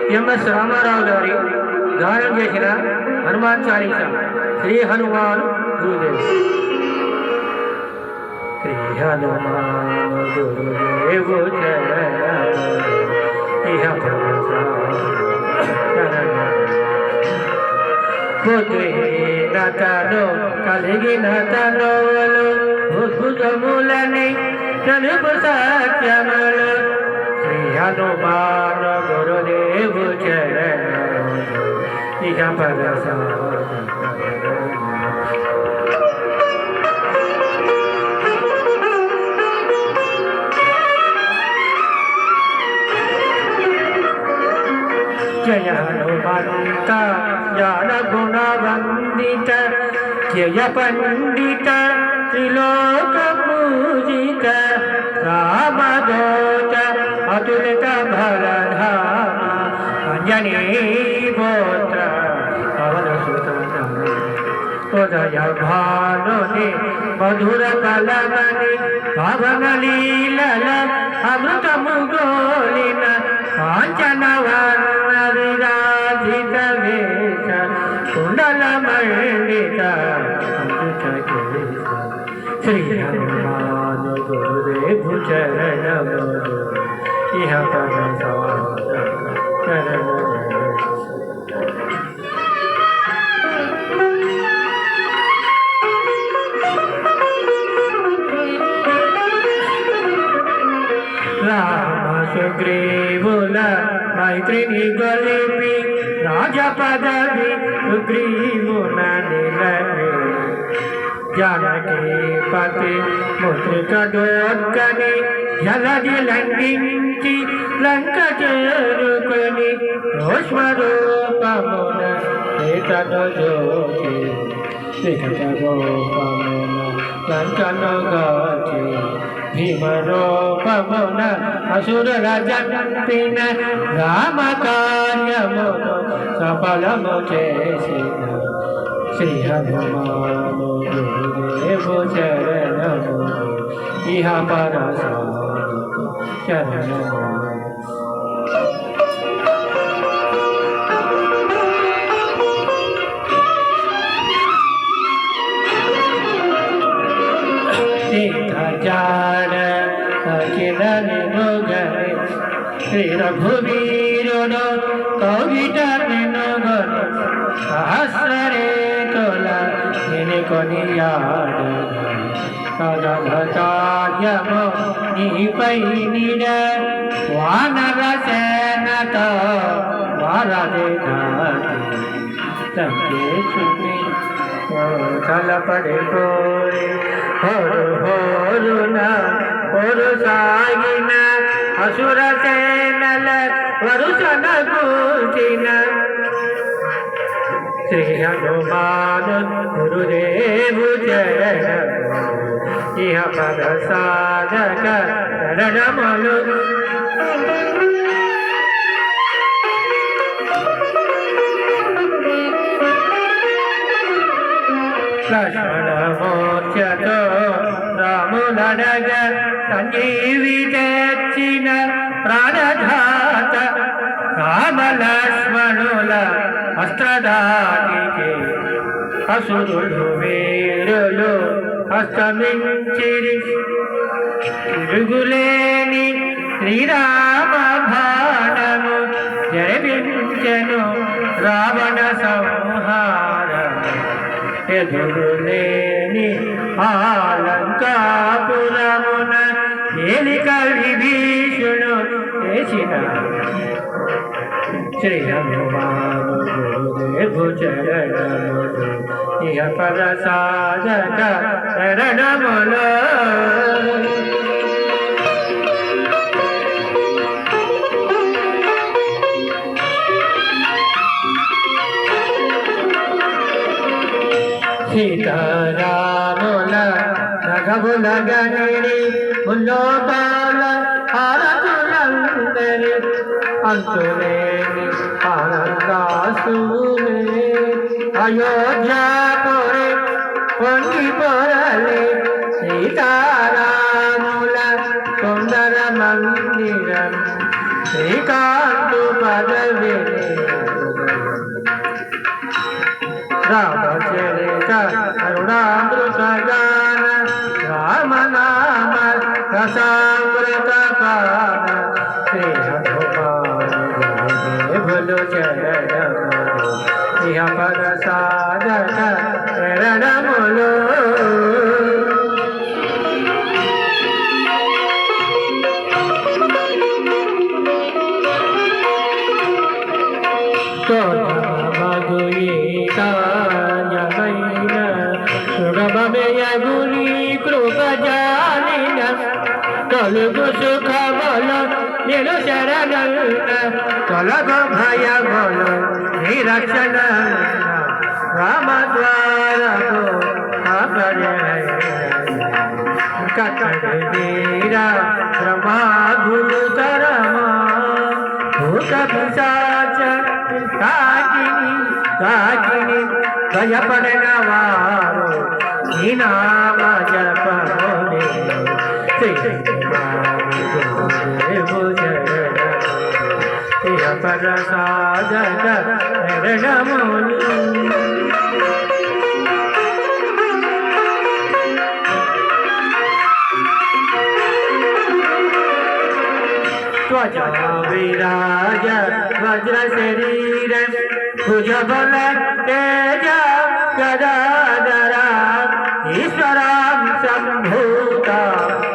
MS Ramarao గారి గానం చేసిన హనుమాన్ చాలీసా శ్రీ హనుమాన్ గురుదేవ్. శ్రీ హనుమాన్ గురుదేవు తను కలిగిన తనువులు భుజములని తెలుపు సత్యములు శ్రీ హనుమాన్ గురుదేవు ఇక పరస జయ హనుమంత జ్ఞాన గుణ వందిత జయ పండిత త్రిలోక పూజిత రామదూత అతులిత బలధామ అంజనీ గోత్ర పవన సుత ఉదయ భానుని మధుర కలమని పవన లీలల అమృతము గోలిన కాంచన వర్ణ విరాజిత వేష కుండల మండిత శ్రీ హనుమాన్ గురుదేవు చరణము ఇహ రామ సుగ్రీవుల మైత్రిని గొలిపి రాజ పదవి సుగ్రీవున నిలవి జానకి పతి ముద్రికడోద్గని జలది లంఘించి లంక చేరుకొని రోష్మరూపమున సీతను జోచి వికటరూపమున లంకను గాచి భీమరూపమున అసురుల జంపిన రామ కార్యమును సఫలము చేసిన శ్రీ హనుమాను గురుదేవు చరణము ఇహ పరస చరణము. జాడ అఖిలను గరి శ్రీ రఘువీరుడు కవిట నినుగరు సహస్రరేతుల నినికొనియాడు కదలతార్యము నీపై నిడ వానర సేనతో వారది సంకేతుని తలపడిపోయి హోరు హోరున హోరు సాగిన అసుర సేనల వరుసన కూర్చిన శ్రీ హనుమాను గురుదేవు చరణము ఇహ పద సాధక చరణములు. లక్ష్మణమూర్ఛతో రాములనగ సంజీవి తెచ్చిన ప్రాణధాత రామలక్ష్మణుల హస్తదానికి అసురులు వీరులు హస్తమించిరి తిరుగులేని శ్రీరామ భాణము జరిపించెను రావణ సంహారము ఎదురులేని ఆలంకాపురమున ఏలిక విభీషుడు చేసిన శ్రీ హనుమాను గురుదేవు చరణములు ఇహ పద సాధక చరణములు. సీతారాముల నగముల గనిడి ముల్లోకాల హారతులందరి అంతులేని ఆనందాసులే అయోధ్యాపురి పొంగి పొరలే సీతారాముల సుందర మందిరం శ్రీకాంతు పదవి రామచరిత కరుణామృత గాన రామనామ రసామృత పాన శ్రీ హనుమాను చరణములు ఇహ పద సాధక శరణములు సుగమయగురి కృపజాలిన తొలుగు సుఖబల నిలు శరణ తొలగు భయబల నిరక్షణ రామద్వారకు కట్టడీరా బ్రహ్మాభూతరమా భూత పిశాచ కాకిని భయపడిన వారు నీ నామ జపముని ప్రసాదక శరణములు त्वचा विराज वज्र शरीर भुजबल तेज गदाधरा ईश्वरां सम्भूता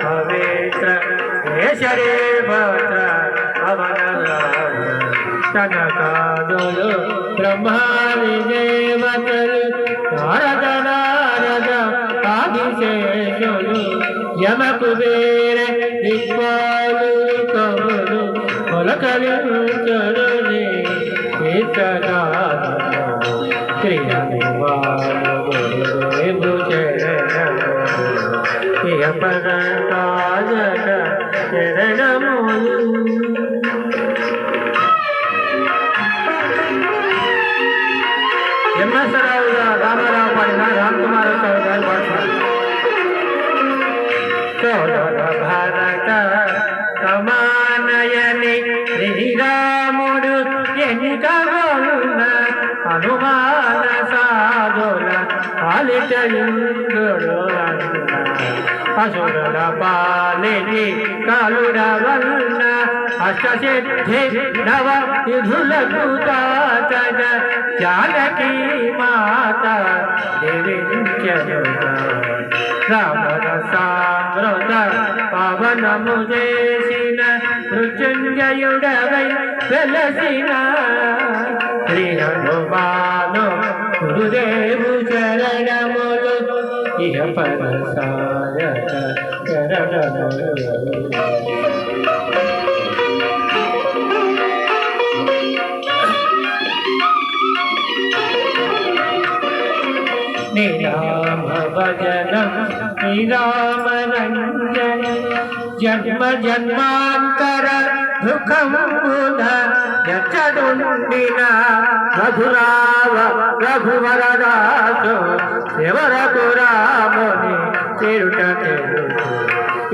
पवित्र केशरे भद्र अवनरा कनकादुलु ब्रह्मा विदेवतलु नारद नारद आदिशेषुलु यम कुबेर दिक्पालु कमलु पलकलु चरुनि ईशनाथु श्री हनुमानु गुरुदेव चरणमुलु इह परसाधक शरणमुलु ఎమ్మెస్సరావు రామారావు పాడిన రామ్ కుమార్ గారు పాడుతున్నారు. సోదర భారత సమానయని శ్రీరాముడు ఎన్నికగోలున హనుమాన సాధుల పాలిటయుందుడు అసురుల పాలిని కాలుడ వల్ల అష్టసిద్ధి నవ విధులకు తాతగ జానకీ మాత దేవించను రామరసామృత పవనము చేసిన మృత్యుంజయుడవై వెలసిన శ్రీ హనుమాను గురుదేవు చరణములు ఇహ పరసాయక శరణములు నిరామ భజనం శ్రీరామ రంజన జన్మ జన్మాంతర దుఃఖమున ఎచ్చడుండిన రఘురావ రఘువరదాసు శివరకు రాముని చేరుట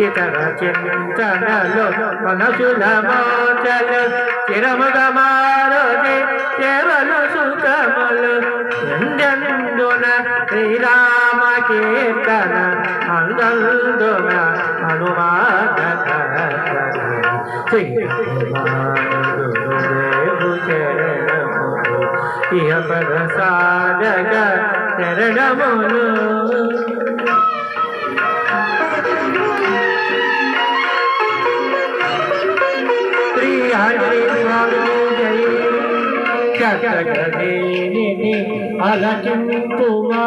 ఇతర చింతనలు మనసుల మోచలు చిరముగా మారుతి కేవలు సుఖములు ఎందెందున శ్రీరామ కీర్తన అందందున హనుమాన శ్రీ గురుదేవు చరణములు ఇహ ప్రసాదక శరణములు శ్రీ హరి స్వామి జై జగదేని అలచింతుమా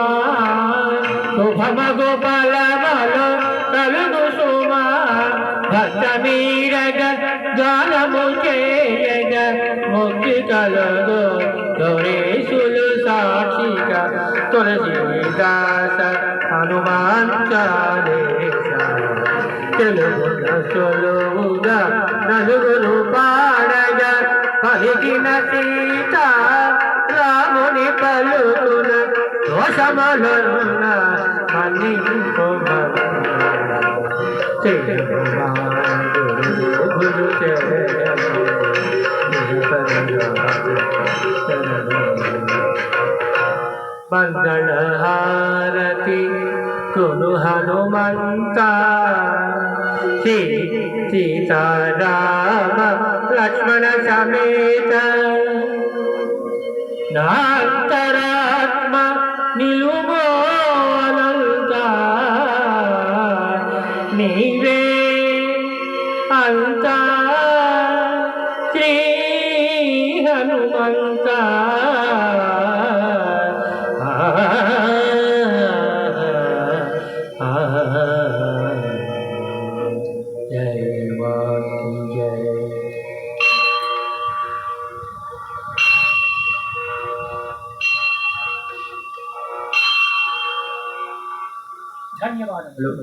శుభమ గోపాల బలో కలుగు సుమా భక్త మీరగ గానము చేయగ ముక్తి కలదు దొరేసులు సాక్షిగా తులసీదాస హనుమాన్ చాలీస తెలుగు సులువుగా నలుగురు పాడగా పలికిన సీత రాముని పలుకున దోషములున్న श्री हनुमान गुरु मंगल हारती गुरु हनुमंता श्री सीताराम लक्ष्मण समेत नान्तरात्मा निलुमो अनंता नीवे अंता श्री हनुमंता जय मां जय।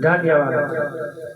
ధన్యవాదాలు.